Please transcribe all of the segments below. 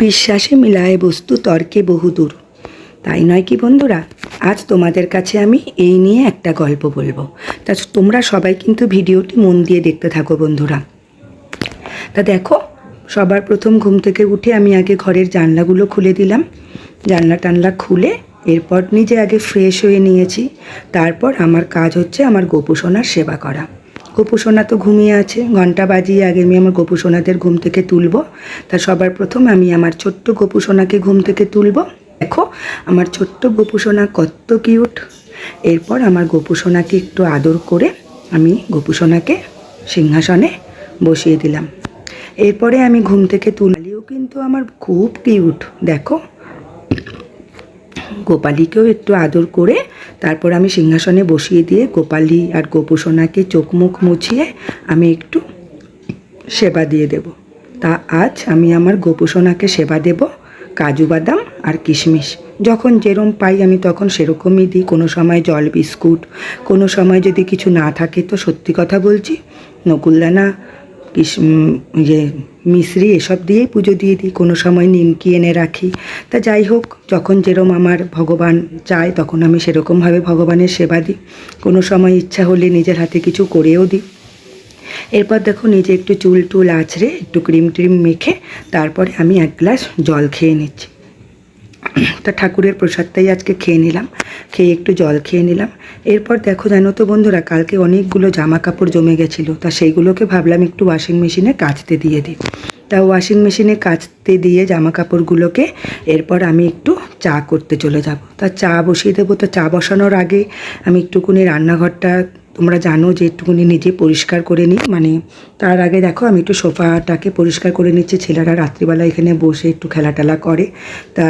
বিশ্বাসে মিলায় বস্তু তর্কে বহুদূর, তাই নয় কি বন্ধুরা? আজ তোমাদের কাছে আমি এই নিয়ে একটা গল্প বলবো। তা তোমরা সবাই কিন্তু ভিডিওটি মন দিয়ে দেখতে থাকো বন্ধুরা। তা দেখো, সবার প্রথম ঘুম থেকে উঠে আমি আগে ঘরের জানলাগুলো খুলে দিলাম। জানলা টানলা খুলে এরপর নিজে আগে ফ্রেশ হয়ে নিয়েছি। তারপর আমার কাজ হচ্ছে আমার গোপুসোনার সেবা করা। গোপুসোনা তো ঘুমিয়ে আছে, ঘন্টা বাজিয়ে আগে আমি আমার গোপুসোনাদের ঘুম থেকে তুলব। তা সবার প্রথম আমি আমার ছোট্ট গোপুসোনাকে ঘুম থেকে তুলব। দেখো আমার ছোট্ট গোপুসোনা কত কিউট। এরপর আমার গোপুসোনাকে একটু আদর করে আমি গোপুসোনাকে সিংহাসনে বসিয়ে দিলাম। এরপরে আমি ঘুম থেকে তুললেও কিন্তু আমার খুব কিউট। দেখো, গোপালীকেও একটু আদর করে তারপর আমি সিংহাসনে বসিয়ে দিয়ে গোপালী আর গোপুসোনাকে চোখ মুখ মুছিয়ে আমি একটু সেবা দিয়ে দেব। তা আজ আমি আমার গোপুসোনাকে সেবা দেব কাজু বাদাম আর কিশমিশ। যখন যেরম পাই আমি তখন সেরকমই দিই। কোনো সময় জল বিস্কুট, কোনো সময় যদি কিছু না থাকে তো সত্যি কথা বলছি নকুলদানা, মিশ্রি এসব দিয়েই পুজো দিয়ে দিই। কোনো সময় নিমকি এনে রাখি। তা যাই হোক, যখন যেরম আমার ভগবান চায় তখন আমি সেরকমভাবে ভগবানের সেবা দিই। কোনো সময় ইচ্ছা হলে নিজের হাতে কিছু করেও দিই। এরপর দেখো নিজে একটু চুল টুল আঁচড়ে একটু ক্রিম ট্রিম মেখে তারপরে আমি এক গ্লাস জল খেয়ে নিচ্ছি। তা ঠাকুরের প্রসাদটাই আজকে খেয়ে নিলাম, খেয়ে একটু জল খেয়ে নিলাম। এরপর দেখো, জানো তো বন্ধুরা, কালকে অনেকগুলো জামা কাপড় জমে গেছিলো। তা সেইগুলোকে ভাবলাম একটু ওয়াশিং মেশিনে কাচতে দিয়ে দিই। তা ওয়াশিং মেশিনে কাচতে দিয়ে জামা কাপড়গুলোকে এরপর আমি একটু চা করতে চলে যাব। তা চা বসিয়ে দেবো। তো চা বসানোর আগে আমি একটুকুনি রান্নাঘরটা তোমরা জানো যে একটুকুনি নিজে পরিষ্কার করে নিই। মানে তার আগে দেখো আমি একটু সোফাটাকে পরিষ্কার করে নিচ্ছি। ছেলেরা রাত্রিবেলা এখানে বসে একটু খেলাটেলা করে। তা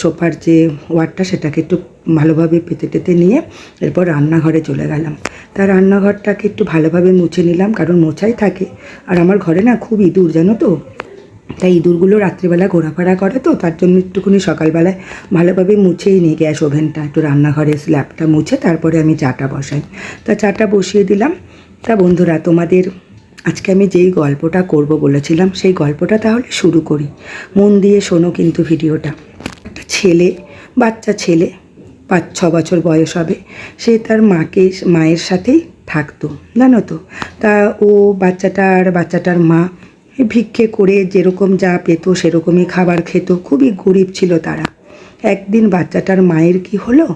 সোফার যে ওয়ারটা সেটাকে একটু ভালোভাবে পেতে টেতে নিয়ে এরপর রান্নাঘরে চলে গেলাম। তা রান্নাঘরটাকে একটু ভালোভাবে মুছে নিলাম, কারণ মোছাই থাকে। আর আমার ঘরে না খুব ইঁদুর, জানো তো। তাই ইঁদুরগুলো রাত্রিবেলা ঘোরাফেরা করে, তো তার জন্য একটুখানি সকালবেলায় ভালোভাবে মুছেই নিই গ্যাস ওভেনটা, একটু রান্নাঘরের স্ল্যাবটা মুছে তারপরে আমি চাটা বসাই। তা চাটা বসিয়ে দিলাম। তা বন্ধুরা, তোমাদের আজকে আমি যেই গল্পটা করব বলেছিলাম সেই গল্পটা তাহলে শুরু করি। মন দিয়ে শোনো কিন্তু ভিডিওটা। একটা ছেলে, বাচ্চা ছেলে, 5-6 বছর বয়স হবে, সে তার মায়ের সাথেই থাকতো, জানো তো। তা ও বাচ্চাটার মা ভিক্ষে করে যেরকম যা পেত সেরকমই খাবার খেত। খুবই গরিব ছিল তারা। একদিন বাচ্চাটার মায়ের কি হলো,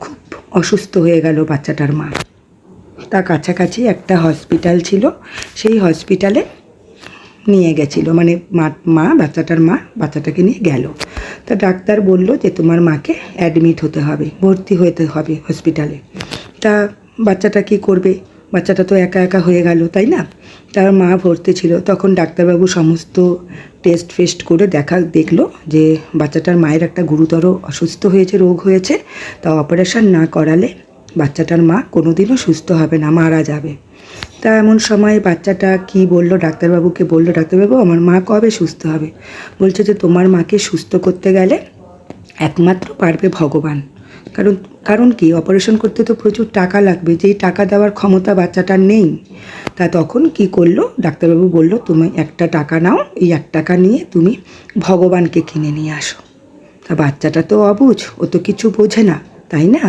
খুব অসুস্থ হয়ে গেল বাচ্চাটার মা। তা কাছাকাছি একটা হসপিটাল ছিল, সেই হসপিটালে নিয়ে গেছিলো। মানে বাচ্চাটার মা বাচ্চাটাকে নিয়ে গেল। তা ডাক্তার বলল যে তোমার মাকে অ্যাডমিট হতে হবে, ভর্তি হতে হবে হসপিটালে। তা বাচ্চাটা কি করবে, বাচ্চাটা তো একা একা হয়ে গেল, তাই না। তার মা ভর্তি ছিল। তখন ডাক্তারবাবু সমস্ত টেস্ট ফেস্ট করে দেখলো যে বাচ্চাটার মায়ের একটা গুরুতর অসুস্থ হয়েছে, রোগ হয়েছে। তা অপারেশন না করালে বাচ্চাটার মা কোনোদিনও সুস্থ হবে না, মারা যাবে। তা এমন সময় বাচ্চাটা কি বলল, ডাক্তারবাবুকে বলল, ডাক্তারবাবু আমার মা কবে সুস্থ হবে? বলছে যে তোমার মাকে সুস্থ করতে গেলে একমাত্র পারবে ভগবান। কারণ কি, অপারেশন করতে তো প্রচুর টাকা লাগবে, যেই টাকা দেওয়ার ক্ষমতা বাচ্চাটার নেই। তা তখন কি করলো, ডাক্তারবাবু বলল তুমি একটা টাকা নাও, এই 1 টাকা নিয়ে তুমি ভগবানকে কিনে নিয়ে আসো। তা বাচ্চাটা তো অবুঝ, ও তো কিছু বোঝে না, তাই না।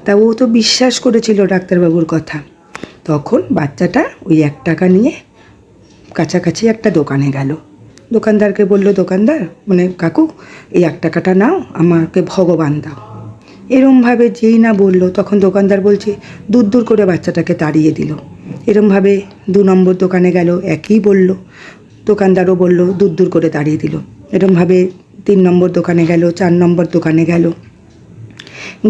তা ও তো বিশ্বাস করেছিল ডাক্তারবাবুর কথা। তখন বাচ্চাটা ওই 1 টাকা নিয়ে কাছাকাছি একটা দোকানে গেল। দোকানদারকে বলল, দোকানদার মানে কাকু এই 1 টাকাটা নাও, আমাকে ভগবান দাও। এরমভাবে যেই না বলল তখন দোকানদার বলছে দূর করে বাচ্চাটাকে তাড়িয়ে দিল। এরমভাবে 2 নম্বর দোকানে গেল, একই বলল। দোকানদারও বলল দূর করে তাড়িয়ে দিল। এরমভাবে 3 নম্বর দোকানে গেল, 4 নম্বর দোকানে গেল।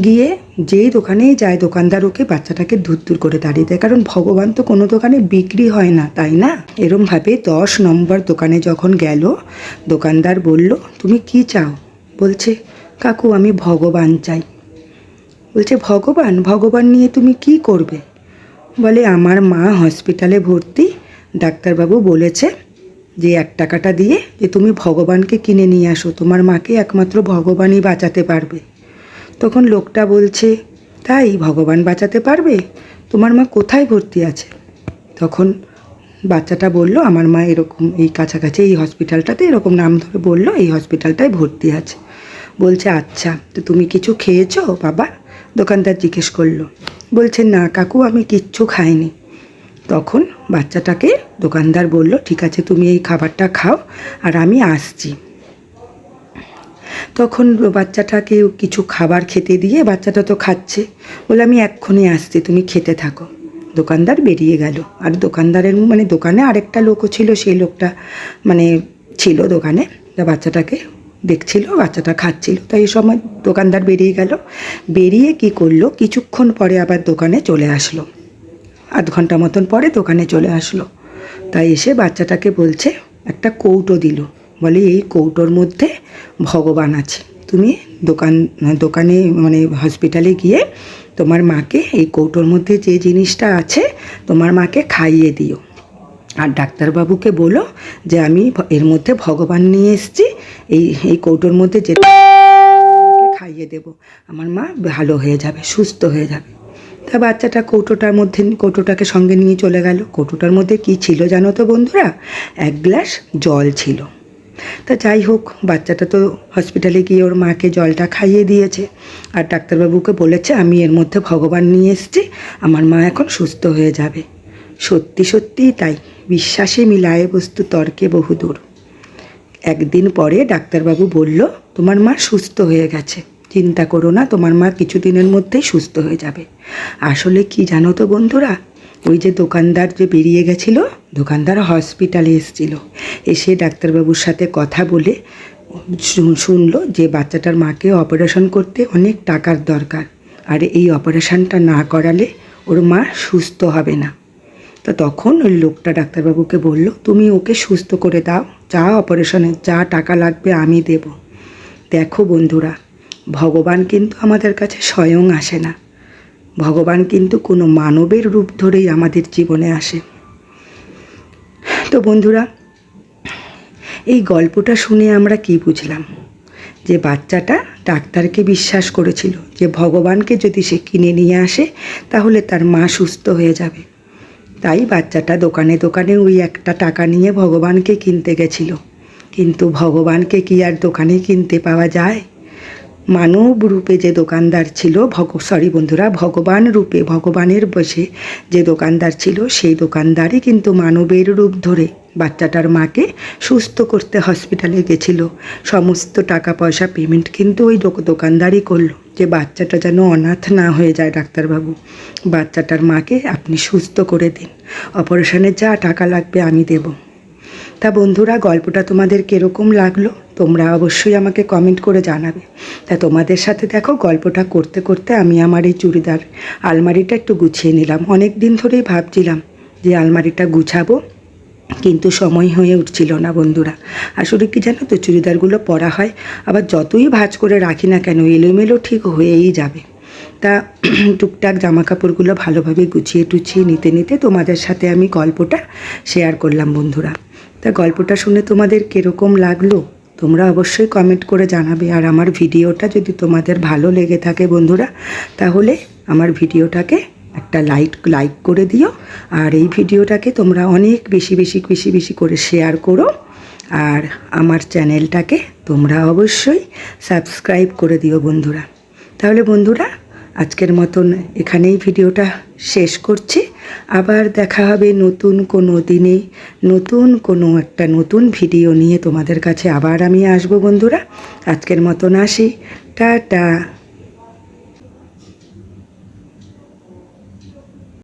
গিয়ে যেই দোকানেই যায় দোকানদার ওকে বাচ্চাটাকে দূর করে তাড়িয়ে দেয়, কারণ ভগবান তো কোনো দোকানে বিক্রি হয় না, তাই না। এরমভাবে 10 নম্বর দোকানে যখন গেল, দোকানদার বলল তুমি কি চাও? বলছে কাকু আমি ভগবান চাই। বলছে ভগবান নিয়ে তুমি কি করবে? বলে আমার মা হসপিটালে ভর্তি, ডাক্তারবাবু বলেছে যে 1 টাকাটা দিয়ে যে তুমি ভগবানকে কিনে নিয়ে আসো, তোমার মাকে একমাত্র ভগবানই বাঁচাতে পারবে। তখন লোকটা বলছে তাই ভগবান বাঁচাতে পারবে? তোমার মা কোথায় ভর্তি আছে? তখন বাচ্চাটা বলল আমার মা এরকম এই কাছাকাছি এই হসপিটালটাতে এরকম নাম ধরে বলল এই হসপিটালটায় ভর্তি আছে। বলছে আচ্ছা, তো তুমি কিছু খেয়েছো বাবা? দোকানদার জিজ্ঞেস করলো। বলছে না কাকু, আমি কিচ্ছু খাইনি। তখন বাচ্চাটাকে দোকানদার বলল ঠিক আছে, তুমি এই খাবারটা খাও আর আমি আসছি। তখন বাচ্চাটাকে কিছু খাবার খেতে দিয়ে বাচ্চাটা তো খাচ্ছে, বলে আমি এক্ষুনি আসছি, তুমি খেতে থাকো। দোকানদার বেরিয়ে গেল। আর দোকানদারের দোকানে আরেকটা লোকও ছিল, সেই লোকটা ছিল দোকানে, তা বাচ্চাটাকে দেখছিল, বাচ্চাটা খাচ্ছিল। তাই এই সময় দোকানদার বেরিয়ে গেল। বেরিয়ে কি করলো, কিছুক্ষণ পরে আবার দোকানে চলে আসলো, আধ ঘন্টা মতন পরে দোকানে চলে আসলো। তাই এসে বাচ্চাটাকে বলছে, একটা কৌটো দিল, বলে এই কৌটোর মধ্যে ভগবান আছে, তুমি দোকানে হসপিটালে গিয়ে তোমার মাকে এই কৌটোর মধ্যে যে জিনিসটা আছে তোমার মাকে খাইয়ে দিও। আর ডাক্তারবাবুকে বলো যে আমি এর মধ্যে ভগবান নিয়ে এসেছি, এই কৌটোর মধ্যে যে খাইয়ে দেব, আমার মা ভালো হয়ে যাবে, সুস্থ হয়ে যাবে। তা বাচ্চাটা কৌটোটাকে সঙ্গে নিয়ে চলে গেল। কৌটোটার মধ্যে কি ছিল জানো তো বন্ধুরা? এক গ্লাস জল ছিল। তা যাই হোক, বাচ্চাটা তো হসপিটালে গিয়ে ওর মাকে জলটা খাইয়ে দিয়েছে, আর ডাক্তারবাবুকে বলেছে আমি এর মধ্যে ভগবান নিয়ে এসেছি, আমার মা এখন সুস্থ হয়ে যাবে। সত্যি সত্যিই তাই, বিশ্বাসে মিলায় বস্তু তর্কে বহুদূর। একদিন পরে ডাক্তারবাবু বলল তোমার মা সুস্থ হয়ে গেছে, চিন্তা করো না, তোমার মা কিছুদিনের মধ্যেই সুস্থ হয়ে যাবে। আসলে কি জানো তো বন্ধুরা, ওই যে দোকানদার যে বেরিয়ে গেছিল, দোকানদার হসপিটালে এসেছিল, এসে ডাক্তারবাবুর সাথে কথা বলে শুনলো যে বাচ্চাটার মাকে অপারেশন করতে অনেক টাকার দরকার, আর এই অপারেশনটা না করালে ওর মা সুস্থ হবে না। তো তখন ওই লোকটা ডাক্তারবাবুকে বলল তুমি ওকে সুস্থ করে দাও, যা অপারেশনের যা টাকা লাগবে আমি দেব। দেখো বন্ধুরা, ভগবান কিন্তু আমাদের কাছে স্বয়ং আসে না, ভগবান কিন্তু কোনো মানবের রূপ ধরেই আমাদের জীবনে আসে। তো বন্ধুরা, এই গল্পটা শুনে আমরা কি বুঝলাম? যে বাচ্চাটা ডাক্তারকে বিশ্বাস করেছিল যে ভগবানকে যদি সে কিনে নিয়ে আসে তাহলে তার মা সুস্থ হয়ে যাবে। তাই বাচ্চাটা দোকানে দোকানে ওই একটা টাকা নিয়ে ভগবানকে কিনতে গেছিল। কিন্তু ভগবানকে কি আর দোকানে কিনতে পাওয়া যায়? মানব রূপে যে দোকানদার ছিল, ভগবান রূপে ভগবানের বসে যে দোকানদার ছিল, সেই দোকানদারই কিন্তু মানবের রূপ ধরে বাচ্চাটার মাকে সুস্থ করতে হসপিটালে গেছিল। সমস্ত টাকা পয়সা পেমেন্ট কিন্তু ওই দোকানদারই করলো, যে বাচ্চাটা যেন অনাথ না হয়ে যায়। ডাক্তারবাবু, বাচ্চাটার মাকে আপনি সুস্থ করে দিন, অপারেশনের যা টাকা লাগবে আমি দেব। তা বন্ধুরা, গল্পটা তোমাদের কীরকম লাগলো তোমরা অবশ্যই আমাকে কমেন্ট করে জানাবে। তা তোমাদের সাথে দেখো, গল্পটা করতে করতে আমি আমার এই চুড়িদার আলমারিটা একটু গুছিয়ে নিলাম। অনেক দিন ধরেই ভাবছিলাম যে আলমারিটা গুছাবো, কিন্তু সময় হয়ে উঠছিল না বন্ধুরা। আসলে কি জানো তো, চুড়িদারগুলো পরা হয়, আবার যতই ভাঁজ করে রাখি না কেন এলোমেলো ঠিক হয়েই যাবে। তা টুকটাক জামা কাপড়গুলো ভালোভাবে গুছিয়ে টুছিয়ে নিতে নিতে তোমাদের সাথে আমি গল্পটা শেয়ার করলাম বন্ধুরা। তা গল্পটা শুনে তোমাদের কীরকম লাগলো তোমরা অবশ্যই কমেন্ট করে জানাবে। আর আমার ভিডিওটা যদি তোমাদের ভালো লেগে থাকে বন্ধুরা, তাহলে আমার ভিডিওটাকে একটা লাইক করে দিও, আর এই ভিডিওটাকে তোমরা অনেক বেশি করে শেয়ার করো, আর আমার চ্যানেলটাকে তোমরা অবশ্যই সাবস্ক্রাইব করে দিও বন্ধুরা। তাহলে বন্ধুরা, আজকের মতন এখানেই ভিডিওটা শেষ করছি। আবার দেখা হবে নতুন কোনো দিনে, নতুন ভিডিও নিয়ে তোমাদের কাছে আবার আমি আসবো বন্ধুরা। আজকের মতন আসি, টাটা।